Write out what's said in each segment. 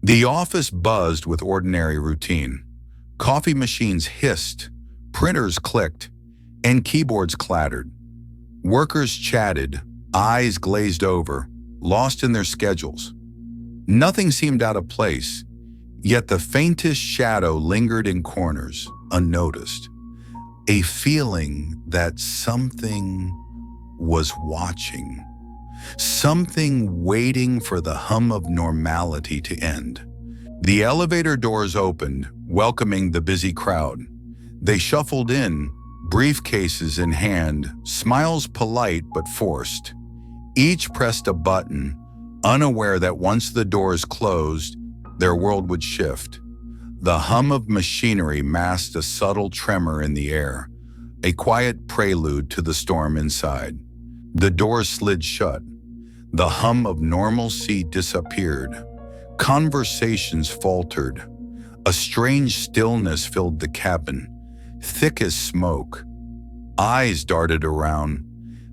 The office buzzed with ordinary routine. Coffee machines hissed, printers clicked, and keyboards clattered. Workers chatted, eyes glazed over, lost in their schedules. Nothing seemed out of place, yet the faintest shadow lingered in corners, unnoticed. A feeling that something was watching. Something waiting for the hum of normality to end. The elevator doors opened, welcoming the busy crowd. They shuffled in, briefcases in hand, smiles polite but forced. Each pressed a button, unaware that once the doors closed, their world would shift. The hum of machinery masked a subtle tremor in the air, a quiet prelude to the storm inside. The doors slid shut. The hum of normalcy disappeared. Conversations faltered. A strange stillness filled the cabin, thick as smoke. Eyes darted around.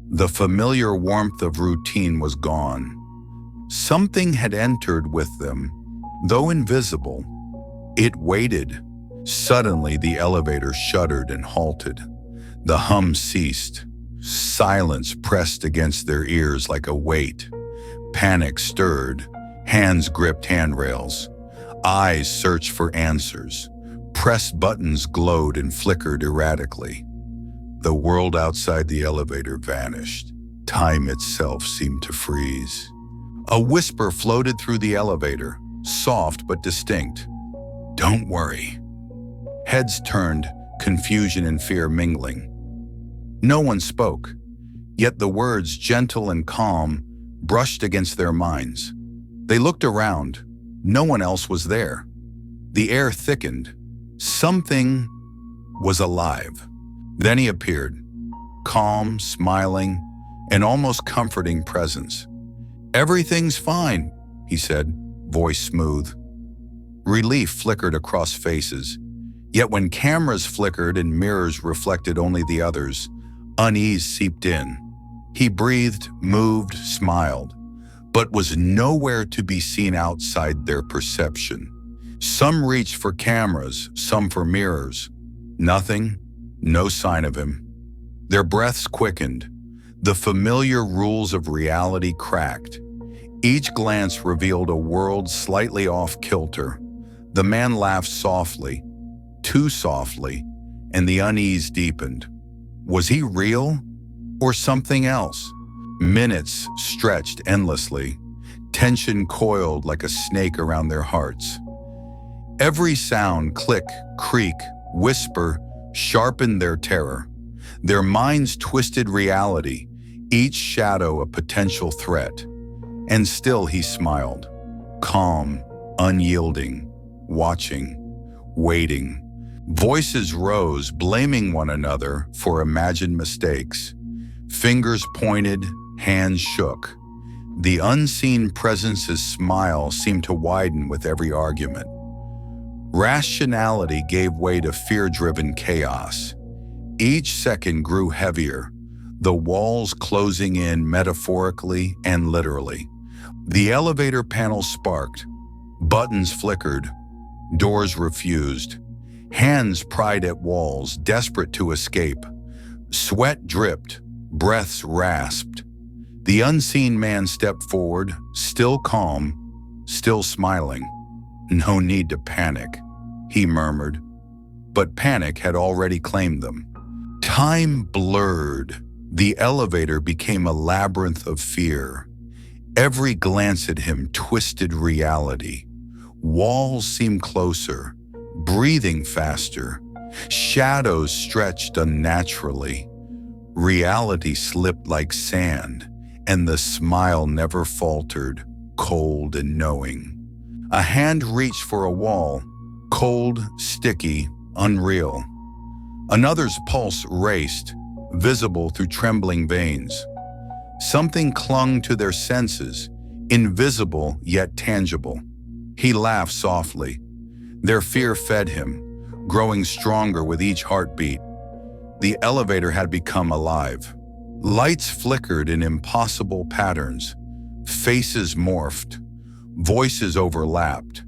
The familiar warmth of routine was gone. Something had entered with them, though invisible. It waited. Suddenly, the elevator shuddered and halted. The hum ceased. Silence pressed against their ears like a weight. Panic stirred. Hands gripped handrails. Eyes searched for answers. Pressed buttons glowed and flickered erratically. The world outside the elevator vanished. Time itself seemed to freeze. A whisper floated through the elevator, soft but distinct. "Don't worry." Heads turned, confusion and fear mingling. No one spoke, yet the words, gentle and calm, brushed against their minds. They looked around. No one else was there. The air thickened. Something was alive. Then he appeared, calm, smiling, an almost comforting presence. "Everything's fine," he said, voice smooth. Relief flickered across faces, yet when cameras flickered and mirrors reflected only the others, unease seeped in. He breathed, moved, smiled, but was nowhere to be seen outside their perception. Some reached for cameras, some for mirrors. Nothing, no sign of him. Their breaths quickened. The familiar rules of reality cracked. Each glance revealed a world slightly off kilter. The man laughed softly, too softly, and the unease deepened. Was he real or something else? Minutes stretched endlessly. Tension coiled like a snake around their hearts. Every sound, click, creak, whisper, sharpened their terror. Their minds twisted reality, each shadow a potential threat. And still he smiled, calm, unyielding, watching, waiting. Voices rose, blaming one another for imagined mistakes. Fingers pointed, hands shook. The unseen presence's smile seemed to widen with every argument. Rationality gave way to fear-driven chaos. Each second grew heavier, the walls closing in metaphorically and literally. The elevator panel sparked. Buttons flickered. Doors refused. Hands pried at walls, desperate to escape. Sweat dripped. Breaths rasped. The unseen man stepped forward, still calm, still smiling. "No need to panic," he murmured. But panic had already claimed them. Time blurred. The elevator became a labyrinth of fear. Every glance at him twisted reality. Walls seemed closer, breathing faster. Shadows stretched unnaturally. Reality slipped like sand, and the smile never faltered, cold and knowing. A hand reached for a wall, cold, sticky, unreal. Another's pulse raced, visible through trembling veins. Something clung to their senses, invisible yet tangible. He laughed softly. Their fear fed him, growing stronger with each heartbeat. The elevator had become alive. Lights flickered in impossible patterns. Faces morphed. Voices overlapped.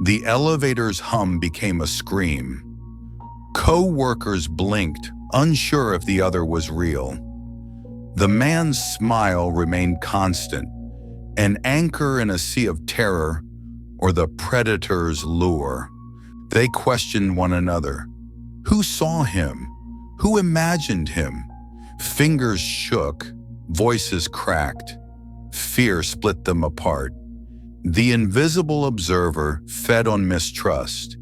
The elevator's hum became a scream. Co-workers blinked, unsure if the other was real. The man's smile remained constant, an anchor in a sea of terror or the predator's lure. They questioned one another. Who saw him? Who imagined him? Fingers shook, voices cracked. Fear split them apart. The invisible observer fed on mistrust,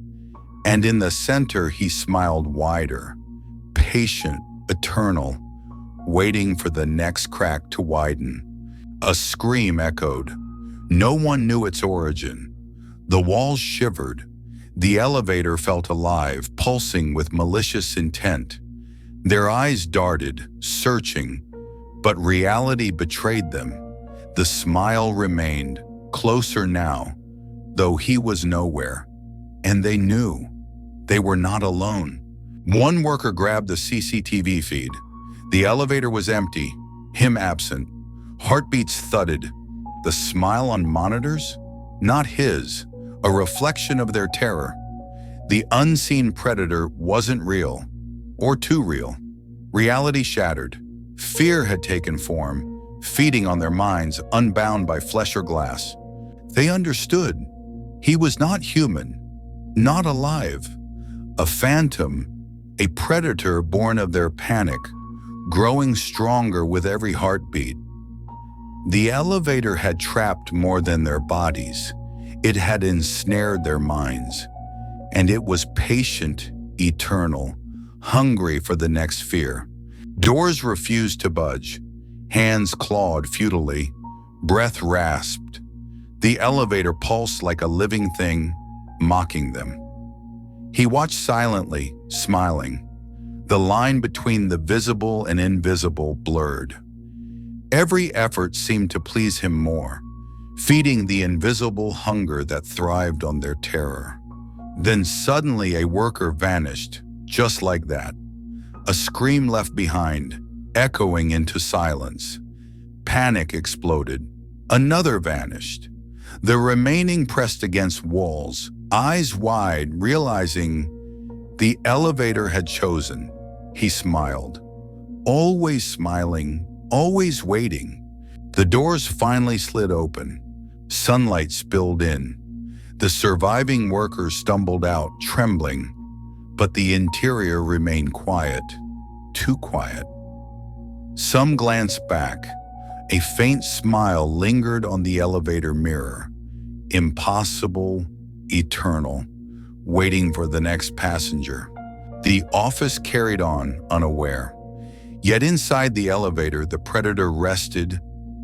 and in the center he smiled wider, patient, eternal, waiting for the next crack to widen. A scream echoed. No one knew its origin. The walls shivered. The elevator felt alive, pulsing with malicious intent. Their eyes darted, searching, but reality betrayed them. The smile remained, closer now, though he was nowhere. And they knew. They were not alone. One worker grabbed the CCTV feed. The elevator was empty, him absent. Heartbeats thudded. The smile on monitors? Not his, a reflection of their terror. The unseen predator wasn't real, or too real. Reality shattered. Fear had taken form, feeding on their minds, unbound by flesh or glass. They understood. He was not human, not alive. A phantom, a predator born of their panic, growing stronger with every heartbeat. The elevator had trapped more than their bodies. It had ensnared their minds. And it was patient, eternal, hungry for the next fear. Doors refused to budge. Hands clawed futilely. Breath rasped. The elevator pulsed like a living thing, mocking them. He watched silently, smiling. The line between the visible and invisible blurred. Every effort seemed to please him more, feeding the invisible hunger that thrived on their terror. Then suddenly a worker vanished, just like that. A scream left behind, echoing into silence. Panic exploded. Another vanished. The remaining pressed against walls, eyes wide, realizing the elevator had chosen. He smiled. Always smiling, always waiting. The doors finally slid open. Sunlight spilled in. The surviving workers stumbled out, trembling, but the interior remained quiet, too quiet. Some glanced back. A faint smile lingered on the elevator mirror. Impossible, eternal, waiting for the next passenger. The office carried on, unaware. Yet inside the elevator, the predator rested,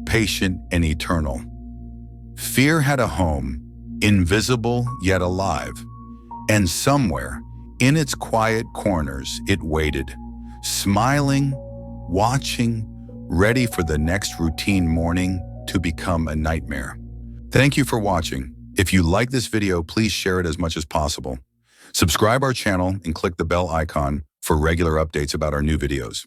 patient and eternal. Fear had a home, invisible yet alive. And somewhere, in its quiet corners, it waited, smiling, watching, ready for the next routine morning to become a nightmare. Thank you for watching. If you like this video, please share it as much as possible. Subscribe our channel and click the bell icon for regular updates about our new videos.